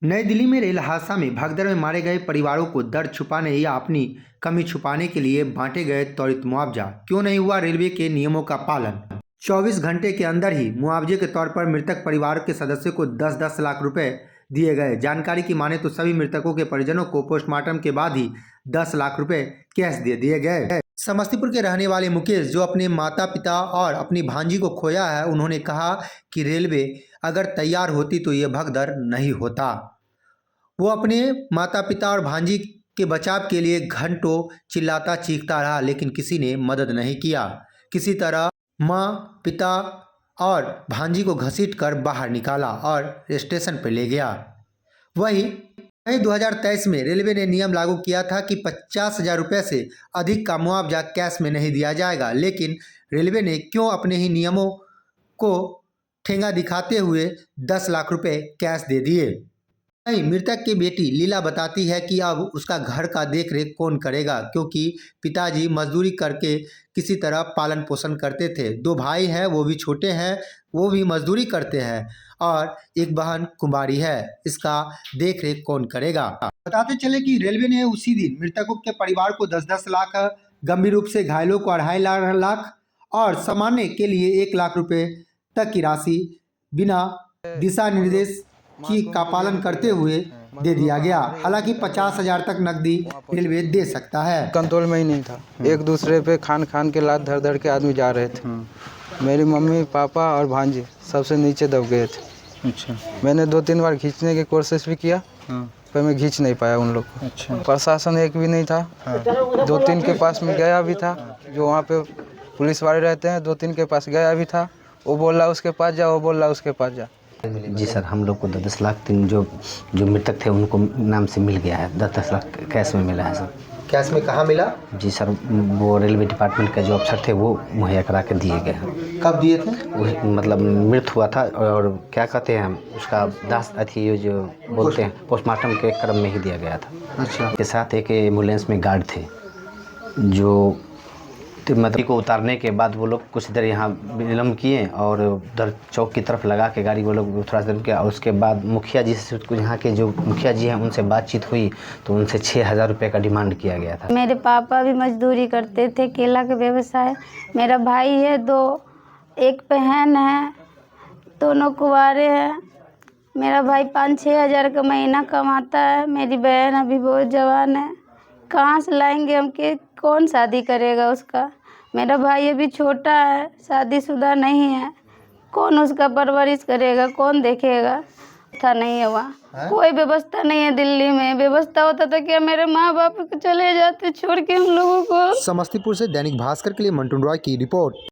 नई दिल्ली में रेल हादसा में भगदड़ में मारे गए परिवारों को दर्द छुपाने या अपनी कमी छुपाने के लिए बांटे गए त्वरित मुआवजा। क्यों नहीं हुआ रेलवे के नियमों का पालन? 24 घंटे के अंदर ही मुआवजे के तौर पर मृतक परिवार के सदस्यों को 10-10 लाख रुपए दिए गए। जानकारी की माने तो सभी मृतकों के परिजनों को पोस्टमार्टम के बाद ही 10 लाख रुपए कैश दे दिए गए। समस्तीपुर के रहने वाले मुकेश, जो अपने माता पिता और अपनी भांजी को खोया है, उन्होंने कहा कि रेलवे अगर तैयार होती तो ये भगदड़ नहीं होता। वो अपने माता पिता और भांजी के बचाव के लिए घंटों चिल्लाता चीखता रहा, लेकिन किसी ने मदद नहीं किया। किसी तरह माँ, पिता और भांजी को घसीट कर बाहर निकाला और स्टेशन पर ले गया। वहीं 2023 में रेलवे ने नियम लागू किया था कि 50,000 रुपये से अधिक का मुआवजा कैश में नहीं दिया जाएगा, लेकिन रेलवे ने क्यों अपने ही नियमों को ठेंगा दिखाते हुए 10 लाख रुपए कैश दे दिए। वहीं मृतक की बेटी लीला बताती है कि अब उसका घर का देखरेख कौन करेगा, क्योंकि पिताजी मजदूरी करके किसी तरह पालन पोषण करते थे। 2 भाई हैं, वो भी छोटे हैं, वो भी मजदूरी करते हैं और एक बहन कुंवारी है। इसका देखरेख कौन करेगा? बताते चले कि रेलवे ने उसी दिन मृतकों के परिवार को 10-10 लाख, गंभीर रूप से घायलों को 2.5 लाख और सामान्य के लिए 1 लाख रुपए तक की राशि बिना दिशा निर्देश का पालन करते हुए दे दिया गया। हालांकि 50,000 तक नकदी रेलवे दे सकता है। कंट्रोल में ही नहीं था। एक दूसरे पे खान के लात धर के आदमी जा रहे थे। मेरी मम्मी, पापा और भांजी सबसे नीचे दब गए थे। अच्छा। मैंने 2-3 बार खींचने की कोशिश भी किया, पर मैं खींच नहीं पाया उन लोग को। अच्छा। प्रशासन एक भी नहीं था। 2-3 के पास में गया भी था, जो वहाँ पे पुलिस वाले रहते हैं। 2-3 के पास गया भी था, वो बोल रहा उसके पास जा, वो बोल रहा उसके पास जा। जी सर, हम लोग को 10 लाख जो मृतक थे उनको नाम से मिल गया है। 10 लाख कैश में मिला है सर। कैश में कहाँ मिला? जी सर, वो रेलवे डिपार्टमेंट के जो अफसर थे वो मुहैया करा के दिए गए हैं। कब दिए थे? वो मतलब मृत्यु हुआ था और क्या कहते हैं उसका दास अथी जो बोलते हैं पोस्टमार्टम के क्रम में ही दिया गया था। अच्छा। के साथ एक एम्बुलेंस में गार्ड थे, जो मतलब को उतारने के बाद वो लोग कुछ देर यहाँ विलम्ब किए और उधर चौक की तरफ लगा के गाड़ी वो लोग थोड़ा देर किया। और उसके बाद मुखिया जी से, यहाँ के जो मुखिया जी हैं उनसे बातचीत हुई तो उनसे 6,000 रुपये का डिमांड किया गया था। मेरे पापा भी मजदूरी करते थे, केला का व्यवसाय। मेरा भाई है 2, एक बहन है, दोनों कुंवारे हैं। मेरा भाई 5-6 हज़ार का महीना कमाता है। मेरी बहन अभी बहुत जवान है, कहाँ से लाएंगे हम? के कौन शादी करेगा उसका? मेरा भाई अभी छोटा है, शादीशुदा नहीं है, कौन उसका परवरिश करेगा, कौन देखेगा? था नहीं हुआ, कोई व्यवस्था नहीं है दिल्ली में। व्यवस्था होता तो क्या मेरे माँ बाप को चले जाते छोड़ के हम लोगों को। समस्तीपुर से दैनिक भास्कर के लिए मंटू रॉय की रिपोर्ट।